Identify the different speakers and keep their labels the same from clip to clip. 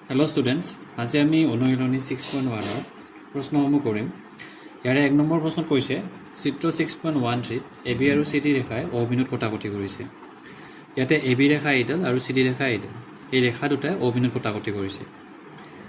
Speaker 1: Hello students, আজি আমি অনুশীলনী 6.1 ৰ প্ৰশ্নসমূহ কৰিম। ইয়াৰে 1 নম্বৰ প্ৰশ্ন কৈছে চিত্ৰ 6.13 AB আৰু CD ৰেখাই অবিনুত কটাকটি কৰিছে। ইয়াতে AB ৰেখা এইডাল আৰু CD ৰেখা এইডাল। এই ৰেখা দুটাই অবিনুত কটাকটি কৰিছে।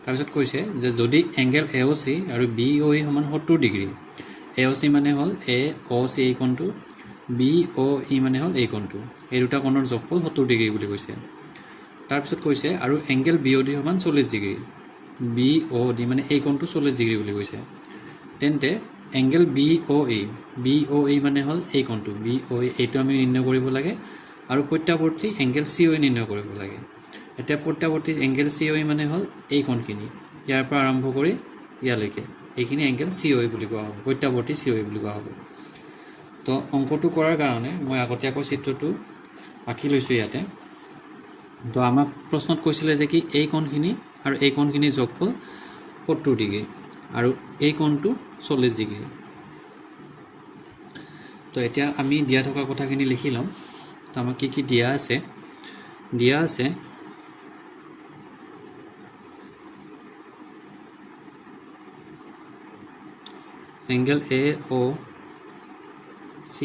Speaker 1: তাৰপিছত কৈছে যে যদি এংগেল AOC আৰু BOE সমান 70 ডিগ্ৰী। AOC মানে হ'ল AOC এই কোণটো, BOE মানে হ'ল এই কোণটো। এই দুটা কোণৰ যোগফল 70 ডিগ্ৰী বুলি কৈছে। তাৰপিছত কৈছে আৰু এংগেল BOD সমান 40 ডিগ্ৰী। BOD মানে এই কোণটো 40 ডিগ্ৰী বুলি কৈছে। তেন্তে এংগেল BOE মানে হ'ল এই কোণটো, BOE এইটো আমি নিৰ্ণয় কৰিব লাগে আৰু প্ৰত্যাৱৰ্তী এংগেল COE নিৰ্ণয় কৰিব লাগে। এতিয়া প্ৰত্যাৱৰ্তী এংগেল COE মানে হ'ল এই কোণখিনি, ইয়াৰ পৰা আৰম্ভ কৰি ইয়ালৈকে এইখিনি এংগেল COE বুলি কোৱা হ'ব, প্ৰত্যাৱৰ্তী COE বুলি কোৱা হ'ব। তো অংকটো কৰাৰ কাৰণে মই আগতীয়াকৈ চিত্ৰটো আঁকি লৈছোঁ ইয়াতে। তো আমাক প্ৰশ্নত কৈছিলে যে কি এই কোণখিনি আৰু এই কোণখিনিৰ যোগফল 70 ডিগ্ৰী আৰু এই কোণটো 40 ডিগ্ৰী। তো এতিয়া আমি দিয়া থকা কথাখিনি লিখি ল'ম। তো আমাক কি দিয়া আছে এংগেল AOC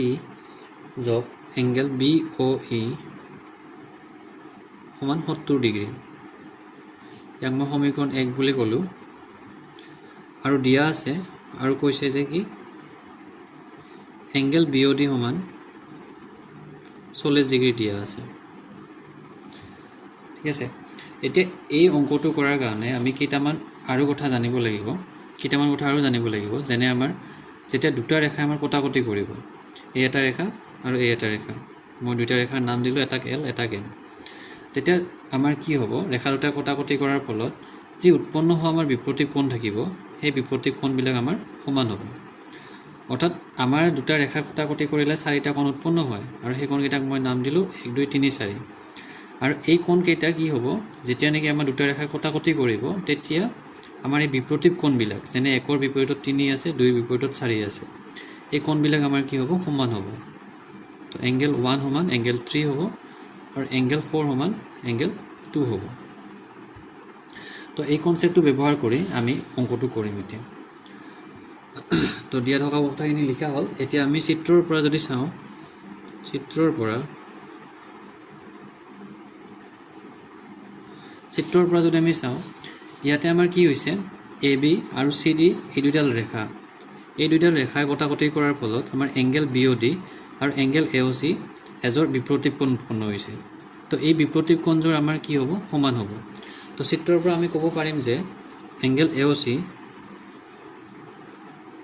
Speaker 1: যোগ এংগেল BOE সমান 70 ডিগ্ৰী। ইয়াক মই সমীকৰণ 1 বুলি ক'লোঁ। আৰু দিয়া আছে আৰু কৈছে যে কি এংগেল BOD সমান 40 ডিগ্ৰী দিয়া আছে। ঠিক আছে, এতিয়া এই অংকটো কৰাৰ কাৰণে আমি কেইটামান কথা জানিব লাগিব, যেনে আমাৰ যেতিয়া দুটা ৰেখা আমাৰ কটাকটি কৰিব, এই এটা ৰেখা আৰু এই এটা ৰেখা, মই দুটা ৰেখাৰ নাম দিলোঁ, এটাক L এটাক M। তেতিয়া আমাৰ কি হ'ব, ৰেখা দুটা কটাকটি কৰাৰ ফলত যি উৎপন্ন হোৱা আমাৰ বিপৰীত কোণ থাকিব, সেই বিপৰীত কোণবিলাক আমাৰ সমান হ'ব। অৰ্থাৎ আমাৰ দুটা ৰেখা কটাকটি কৰিলে 4টা কোণ উৎপন্ন হয় আৰু সেই কোণকেইটাক মই নাম দিলোঁ 1 2 3 4। আৰু এই কোণকেইটা কি হ'ব, যেতিয়া নেকি আমাৰ দুটা ৰেখা কটাকটি কৰিব তেতিয়া আমাৰ এই বিপৰীত কোণবিলাক, যেনে 1ৰ বিপৰীতত 3 আছে, 2ৰ বিপৰীতত 4 আছে, এই কোণবিলাক আমাৰ কি হ'ব, সমান হ'ব। তো এংগেল 1 সমান এংগেল 3 হ'ব আৰু এংগেল 4 সমান এংগেল 2 হ'ব। তো এই কনচেপ্টটো ব্যৱহাৰ কৰি আমি অংকটো কৰিম এতিয়া। তো দিয়া থকা কথাখিনি লিখা হ'ল। এতিয়া আমি চিত্ৰৰ পৰা যদি চাওঁ, চিত্ৰৰ পৰা যদি আমি চাওঁ, ইয়াতে আমাৰ কি হৈছে, AB আৰু CD এই দুইডাল ৰেখাই কটাকটি কৰাৰ ফলত আমাৰ এংগেল BOD আৰু এংগেল AOC এজৰ বিপৰীত কোণ উৎপন্ন হৈছে। তো এই বিপৰীত কোণযোৰ আমাৰ কি হ'ব, সমান হ'ব। তো চিত্ৰৰ পৰা আমি ক'ব পাৰিম যে এংগেল AOC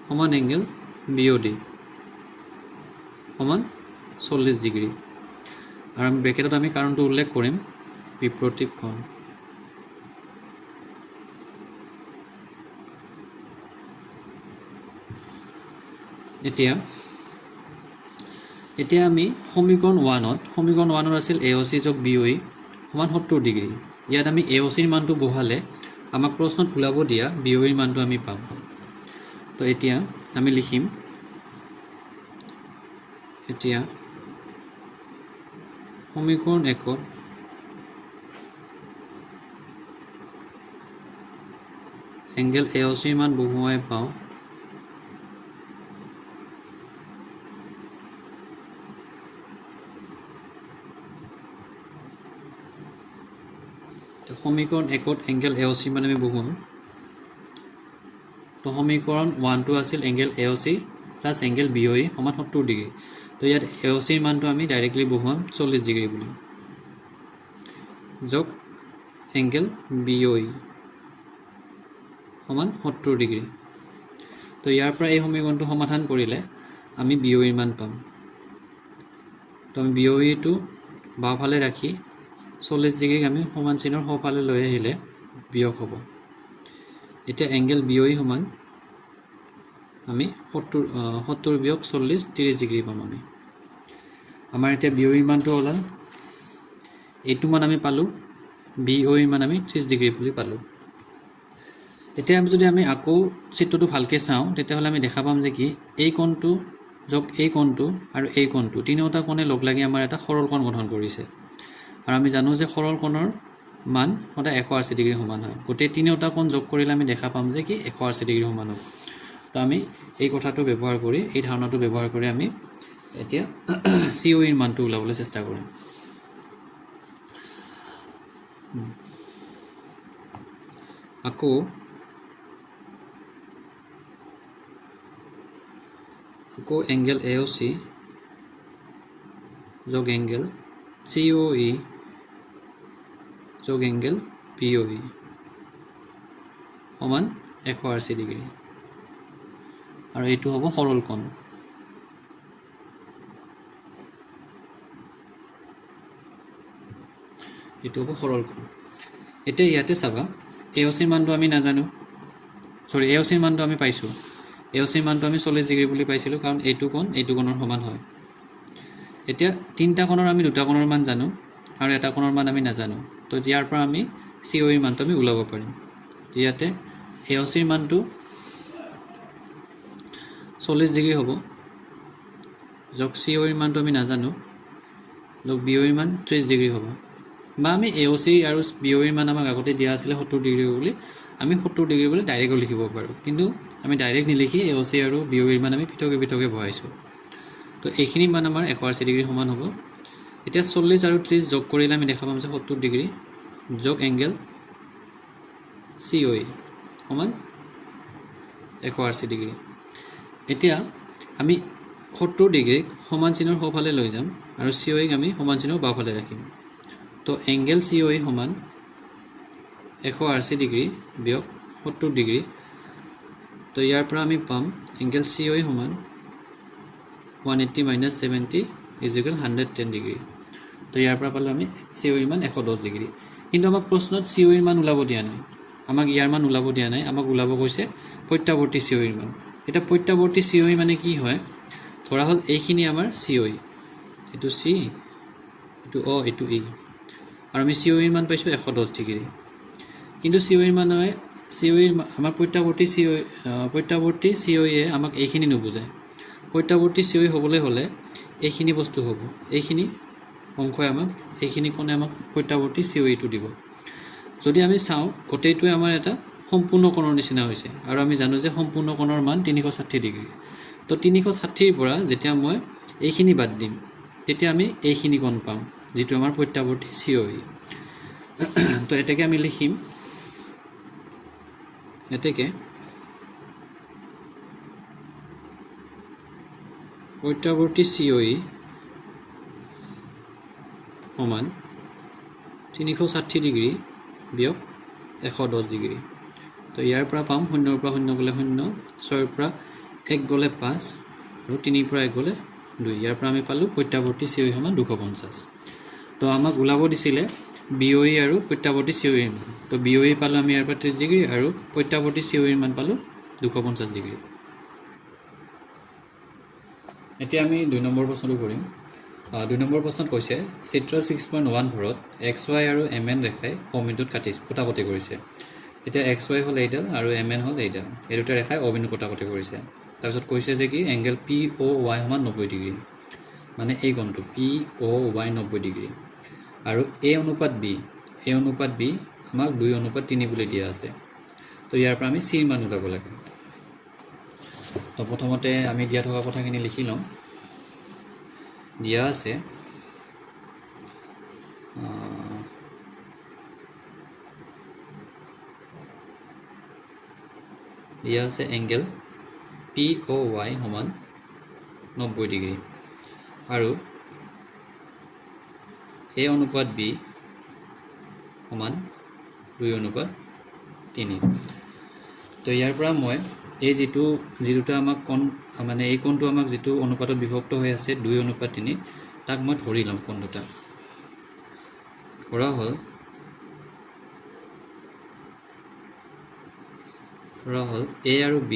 Speaker 1: সমান এংগেল BOD সমান 40 ডিগ্ৰী। আৰু আমি ব্ৰেকেটত আমি কাৰণটো উল্লেখ কৰিম, বিপৰীত কোণ। এতিয়া আমি সমীকৰণ 1ত আছিল AOC যোগ BOE সমান 70 ডিগ্ৰী। ইয়াত আমি AOCৰ মানটো বহালে আমাক প্ৰশ্নত ওলাব দিয়া BOEৰ মানটো আমি পাম। তো এতিয়া আমি লিখিম, এতিয়া সমীকৰণ 1ত এংগেল AOCৰ মান বহুৱাই পাওঁ সমীকৰণ 1ত এংগেল AOC মানে আমি বহুৱাম। তো সমীকৰণ 1টো আছিল angle AOC plus angle BOE সমান 70 ডিগ্ৰী। তো ইয়াত AOCৰ মানটো আমি ডাইৰেক্টলি বহুৱাম 40 ডিগ্ৰী বুলি, যোগ এংগেল BOE সমান 70 ডিগ্ৰী। তো ইয়াৰ পৰা এই সমীকৰণটো সমাধান কৰিলে আমি BOEৰ মান পাম। তো আমি BOEটো বাওঁফালে ৰাখি 40 ডিগ্ৰীক আমি সমান চিনৰ সোঁফালে লৈ আহিলে বিয়োগ হ'ব। এতিয়া এংগেল BOE সমান আমি 70 বিয়োগ 40 30 ডিগ্ৰী পাম আমি। আমাৰ এতিয়া BOEৰ মানটো ওলাল, এইটো মান আমি পালোঁ, BOEৰ মান আমি 30 ডিগ্ৰী বুলি পালোঁ। এতিয়া যদি আমি আকৌ চিত্ৰটো ভালকৈ চাওঁ, তেতিয়াহ'লে আমি দেখা পাম যে কি এই কোণটো যোগ এই কোণটো আৰু এই কোণটো তিনিওটা কোণে লগ লাগি আমাৰ এটা সৰল কোণ গঠন কৰিছে। আৰু আমি জানো যে সৰল কোণৰ মান সদায় 180 ডিগ্ৰী সমান হয় গোটেই তিনিওটা কোণ যোগ কৰিলে আমি দেখা পাম যে কি 180 ডিগ্ৰী সমান হ'ব তো আমি এই কথাটো ব্যৱহাৰ কৰি এই ধাৰণাটো ব্যৱহাৰ কৰি আমি এতিয়া COE ৰ মানটো উলাবলৈ চেষ্টা কৰিম আকৌ এংগেল AOC যোগ এংগেল COE যোগ এংগেল POE সমান 180 ডিগ্ৰী আৰু এইটো হ'ব সৰল কোণ এইটো হ'ব সৰল কোণ এতিয়া ইয়াতে চাবা AOC ৰ মানটো আমি নাজানো সৰি AOC ৰ মানটো আমি পাইছো AOC ৰ মানটো আমি 40 ডিগ্ৰী বুলি পাইছিলো কাৰণ এইটো কোণৰ সমান হয় এতিয়া তিনটা কোণৰ আমি দুটা কোণৰ মান জানো আৰু এটা কোণৰ মান আমি নাজানো তো ইয়াৰ পৰা আমি COE ৰ মানটো আমি উলাব পাৰিম ইয়াতে AOC ৰ মানটো 40 ডিগ্ৰী হ'ব যোগ COE ৰ মানটো আমি নাজানো যোগ BOE ৰ মান 30 ডিগ্ৰী হ'ব বা আমি AOC আৰু BOE ৰ মান আমাক আগতে দিয়া আছিল 70 ডিগ্ৰী বুলি আমি 70 ডিগ্ৰী বুলি ডাইৰেক্ট লিখিব পাৰো কিন্তু আমি ডাইৰেক্ট নিলিখি AOC আৰু BOE ৰ মান আমি পৃথকে ভৰাইছো তো এইখিনি মান আমাৰ 180 ডিগ্ৰী সমান হ'ব এতিয়া 40 আৰু 30 যোগ কৰিলে আমি দেখা পাম যে 70 ডিগ্ৰী যোগ এংগেল COE সমান 180 ডিগ্ৰী এতিয়া আমি 70 ডিগ্ৰীক সমান চিনৰ সোঁফালে লৈ যাম আৰু COE ক আমি সমান চিনৰ বাওঁফালে ৰাখিম তো এংগেল COE সমান 180 ডিগ্ৰী বিয়োগ 70 ডিগ্ৰী তো ইয়াৰ পৰা আমি পাম এংগেল COE সমান 180 minus 70 is equal 110 ডিগ্ৰী তো ইয়াৰ পৰা পালো আমি COE ৰ মান 110 ডিগ্ৰী কিন্তু আমাক প্ৰশ্নত COE ৰ মান উলাব দিয়া নাই আমাক ইয়াৰ মান উলাব দিয়া নাই আমাক উলাব কৈছে প্ৰত্যাৱৰ্তী COE ৰ মান এটা প্ৰত্যাৱৰ্তী COE মানে কি হয় ধৰা হল এইখিনি আমাৰ COE এটো C এটো O এটো E আৰু আমি COE ৰ মান পাইছো 110 ডিগ্ৰী কিন্তু COE ৰ মান হয় COE আমাৰ প্ৰত্যাৱৰ্তী COE আমাক এইখিনি নুবুজায় প্ৰত্যাৱৰ্তী COE হ'বলৈ হলে এইখিনি বস্তু হ'ব এইখিনি অংশই আমাক এইখিনি কোণে আমাক প্ৰত্যাৱৰ্তী COE টো দিব যদি আমি চাও গোটেইটোৱে আমাৰ এটা সম্পূৰ্ণ কোণৰ নিচিনা হৈছে আৰু আমি জানো যে সম্পূৰ্ণ কোণৰ মান 360 ডিগ্ৰী তো 360 ৰ পৰা যেতিয়া মই এইখিনি বাদ দিম তেতিয়া আমি এইখিনি কোণ পাম যেটো আমাৰ প্ৰত্যাৱৰ্তী COE তো এটাকে আমি লিখিম এটাকে প্ৰত্যাৱৰ্তী COE সমান 360 ডিগ্ৰী বিয়োগ 110 ডিগ্ৰী তো ইয়াৰ পৰা পাম 0 ৰ পৰা 0 গলে 0 6 ৰ পৰা 1 গলে 5 আৰু 3 ৰ পৰা 1 গলে 2 ইয়াৰ পৰা আমি পালো প্ৰত্যাৱৰ্তী COE সমান 250 তো আমাক উলাব দিছিলে BOE আৰু প্ৰত্যাৱৰ্তী COE তো BOE পালো আমি ইয়াৰ পৰা 30 ডিগ্ৰী আৰু প্ৰত্যাৱৰ্তী COE মান পালো 250 ডিগ্ৰী এতিয়া আমি 2 নম্বৰ প্ৰশ্নটো কৰিম 2 নম্বৰ প্ৰশ্নত কৈছে চিত্ৰ 6.1 ভৰত XY আৰু MN ৰেখাই অবিন্দুত কটাকটি কৰিছে এতিয়া XY হল এইডাল আৰু MN হল এইডাল এই দুটা ৰেখাই অবিন্দুত কটাকটি কৰিছে তাৰপিছত কৈছে যে কি এংগেল POY সমান 90 ডিগ্ৰী মানে এই কোণটো POY 90 ডিগ্ৰী আৰু A অনুপাত B আমাক 2:3 বুলি দিয়া আছে তো ইয়াৰ পৰা আমি C ৰ মান উলাব লাগে তো প্ৰথমতে আমি দিয়া থকা কথাখিনি লিখি লম দিয়া আছে এংগেল POY সমান 90 ডিগ্ৰী আৰু A অনুপাত B সমান 2:3 তো ইয়াৰ পৰা মই এই যেটো আমাক কোণ মানে এই কোণটো আমাক যেটো অনুপাতত বিভক্ত হৈ আছে 2:3 তাক মই ধৰি লম কোণ দুটা ধৰা হল A আৰু B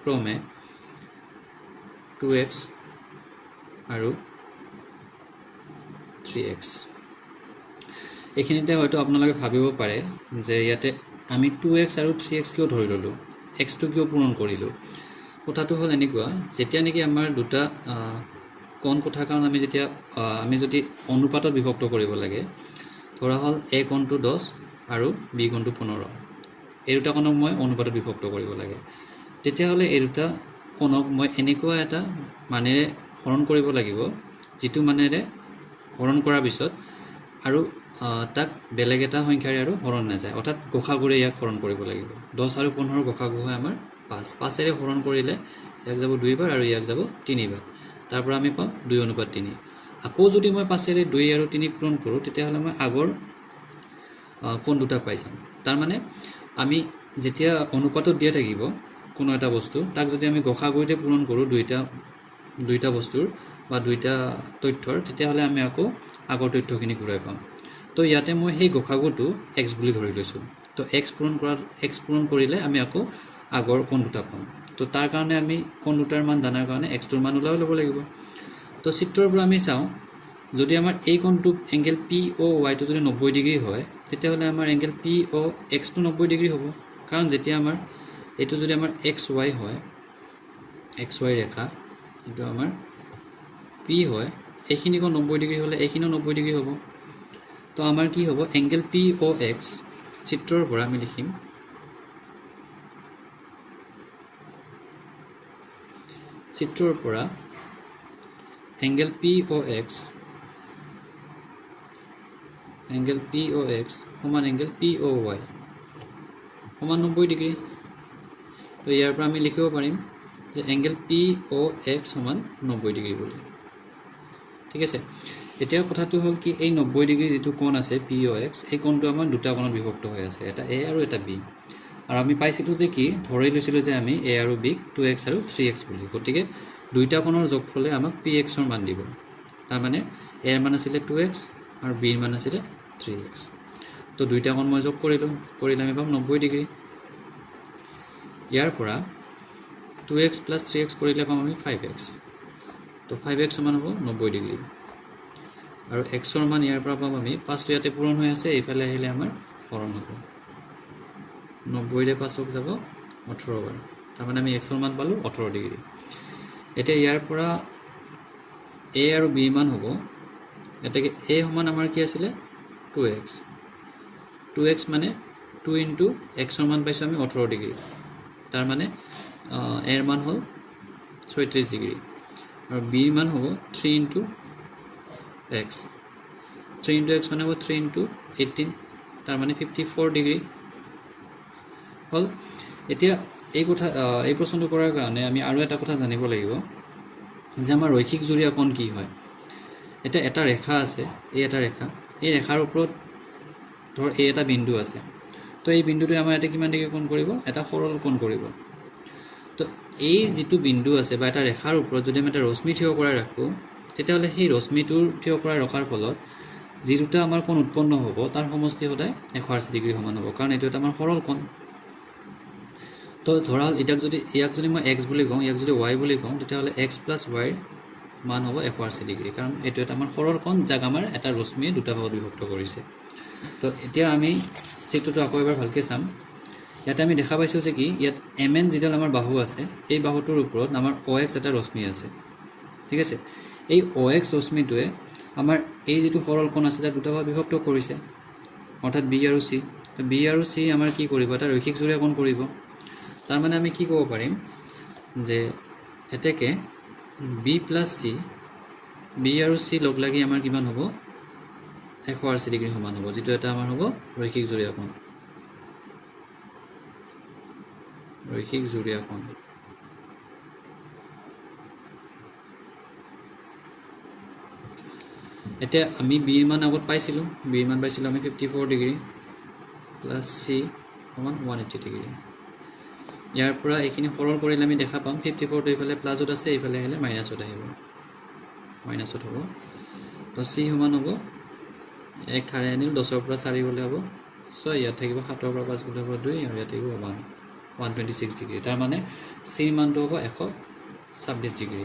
Speaker 1: ক্ৰমে 2x আৰু 3x এইখিনিতে হয়তো আপোনালোকে ভাবিব পাৰে যে ইয়াতে আমি 2x আৰু 3x কিয় ধৰি ললো x টো কিয় পূৰণ কৰিলো কথাটো হল এনেকুৱা যেতিয়া নেকি আমাৰ দুটা কোণ কথাৰ কাৰণে আমি যদি অনুপাতত বিভক্ত কৰিব লাগে ধৰা হ'ল A কোণটো 10 আৰু B কোণটো 15 এই দুটা কোণক মই অনুপাতত বিভক্ত কৰিব লাগে তেতিয়াহ'লে এই দুটা কোণক মই এনেকুৱা এটা মানেৰে হৰণ কৰিব লাগিব যিটো মানেৰে হৰণ কৰাৰ পিছত আৰু তাক বেলেগ এটা সংখ্যাৰে আৰু হৰণ নাযায় অৰ্থাৎ গসাগুৰে ইয়াক হৰণ কৰিব লাগিব 10 আৰু 15 গসাগু হয় আমাৰ 5 5 এৰে হৰণ কৰিলে ইয়াক যাব 2 বাৰ আৰু ইয়াক যাব 3 বাৰ তাৰ পৰা আমি পাম 2:3 আকৌ যদি মই 5 এৰে 2 আৰু 3 পূৰণ কৰোঁ তেতিয়াহ'লে মই আগৰ কোণ দুটা পাই যাম তাৰ মানে আমি যেতিয়া অনুপাতত দিয়া থাকিব কোনো এটা বস্তু তাক যদি আমি গসাগুৰে পূৰণ কৰোঁ দুইটা বস্তুৰ বা দুইটা তথ্যৰ তেতিয়াহ'লে আমি আকৌ আগৰ তথ্যখিনি ঘূৰাই পাম তো ইয়াতে মই সেই গসাগুটো x বুলি ধৰি লৈছোঁ তো x পূৰণ কৰিলে আমি আকৌ আগৰ কোণ দুটা পাম তো তাৰ কাৰণে আমি কোণ দুটাৰ মান জানাৰ কাৰণে x টোৰ মান ওলাই ল'ব লাগিব তো চিত্ৰৰ পৰা আমি চাওঁ যদি আমাৰ এই কোণটো এংগেল POY টো যদি 90 ডিগ্ৰী হয় তেতিয়াহ'লে আমাৰ এংগেল POX টো 90 ডিগ্ৰী হ'ব কাৰণ যেতিয়া আমাৰ এইটো যদি আমাৰ XY হয় XY ৰেখা এইটো আমাৰ P হয় এইখিনি কোণ 90 ডিগ্ৰী হ'লে এইখিনিও 90 ডিগ্ৰী হ'ব তো আমাৰ কি হ'ব এংগেল POX চিত্ৰৰ পৰা আমি লিখিম চিত্ৰৰ পৰা এংগেল POX সমান এংগেল POY সমান 90 ডিগ্ৰী তো ইয়াৰ পৰা আমি লিখিব পাৰিম যে এংগেল POX সমান 90 ডিগ্ৰী বুলি ঠিক আছে এতিয়া কথাটো হ'ল কি এই 90 ডিগ্ৰী যেটো কোণ আছে POX এই কোণটো আমাৰ দুটা কোণত বিভক্ত হৈ আছে এটা A আৰু এটা B আৰু আমি পাইছিলো যে কি ধৰি লৈছিলো যে আমি A আৰু B 2x আৰু 3x বুলি গতিকে দুইটা কোণৰ যোগফলে আমাক PX ৰ মান দিব তাৰ মানে A ৰ মান আছিল 2x আৰু B ৰ মান আছিল 3x তো দুইটা কোণ মই যোগ কৰিলে আমি পাম 90 ডিগ্ৰী ইয়াৰ পৰা 2x + 3x কৰিলে পাম আমি 5x তো 5x সমান হ'ব 90 ডিগ্ৰী আৰু x ৰ মান ইয়াৰ পৰা পাম আমি 5 ইয়াতে পূৰণ হৈ আছে এইফালে আহিলে আমাৰ হৰণ হ'ব 90 ৰে 5ক যাব 18 বাৰ তাৰ মানে আমি x ৰ মান পালো 18 ডিগ্ৰী এতিয়া ইয়াৰ পৰা a আৰু b মান হ'ব এটাকে a সমান আমাৰ কি আছিল 2x মানে 2 * x ৰ মান পাইছো আমি 18 ডিগ্ৰী তাৰ মানে a ৰ মান হ'ল 36 ডিগ্ৰী আৰু b ৰ মান হ'ব 3 * x 3 * x মানে হ'ব 3 * 18 তাৰ মানে 54 ডিগ্ৰী হল এতিয়া এই প্ৰশ্নটো কৰাৰ কাৰণে আমি আৰু এটা কথা জানিব লাগিব যে আমাৰ ৰৈখিক জোৰীয়া কোণ কি হয় এটা ৰেখা আছে এই ৰেখাৰ ওপৰত ধৰ এই এটা বিন্দু আছে তো এই বিন্দুটোৱে আমাৰ এটা কিমান ডিগ্ৰী কোণ কৰিব এটা সৰল কোণ কৰিব তো এই যেটো বিন্দু আছে বা এটা ৰেখাৰ ওপৰত যদি আমি এটা ৰশ্মি থিয় কৰাই ৰাখো তেতিয়াহ'লে সেই ৰশ্মিটোৰ থিয় কৰাই ৰখাৰ ফলত যি দুটা আমাৰ কোণ উৎপন্ন হ'ব তাৰ সমষ্টি সদায় 180 ডিগ্ৰী সমান হ'ব কাৰণ এইটো এটা আমাৰ সৰল কোণ তো ধৰা ইয়াক যদি মই x বুলি কওঁ ইয়াক যদি y বুলি কওঁ তেতিয়াহ'লে x + y মান হ'ব 180 ডিগ্ৰী কাৰণ এইটো এটা আমাৰ সৰল কোণ যাক আমাৰ এটা ৰশ্মিয়ে দুটা ভাগত বিভক্ত কৰিছে তো এতিয়া আমি চিত্ৰটো আকৌ এবাৰ ভালকৈ চাম ইয়াতে আমি দেখা পাইছোঁ যে কি ইয়াত mn যিডাল আমাৰ বাহু আছে এই বাহুটোৰ ওপৰত আমাৰ OX এটা ৰশ্মি আছে ঠিক আছে এই OX ৰশ্মিটোৱে আমাৰ এই যেটো সৰল কোণ আছে তাক দুটা ভাগত বিভক্ত কৰিছে অৰ্থাৎ B আৰু C তো B আৰু C আমাৰ কি কৰিব এটা ৰৈখিক জোৰীয়া কোণ কৰিব তাৰ মানে আমি কি ক'ব পাৰিম যে এতেকে B + C B আৰু C লগ লাগি আমাৰ কিমান হ'ব 180 ডিগ্ৰী সমান হ'ব যেটো এটা আমাৰ হ'ব ৰৈখিক জোৰীয়া কোণ এতিয়া আমি B ৰ মান আগত পাইছিলো আমি 54 ডিগ্ৰী + C সমান 180 ডিগ্ৰী ইয়াৰ পৰা এইখিনি সৰল কৰিলে আমি দেখা পাম 54 টো ইফালে প্লাছত আছে ইফালে আহিলে মাইনাছত আহিব মাইনাছত হ'ব তো C সমান হ'ব 1 ঠাৰে আনিল 10 ৰ পৰা 4 গলে হ'ব 6 ইয়াত থাকিব 7 ৰ পৰা 5 গলে হ'ব 2 আৰু ইয়াত থাকিব 126 ডিগ্ৰী তাৰ মানে C মানটো হ'ব 126 ডিগ্ৰী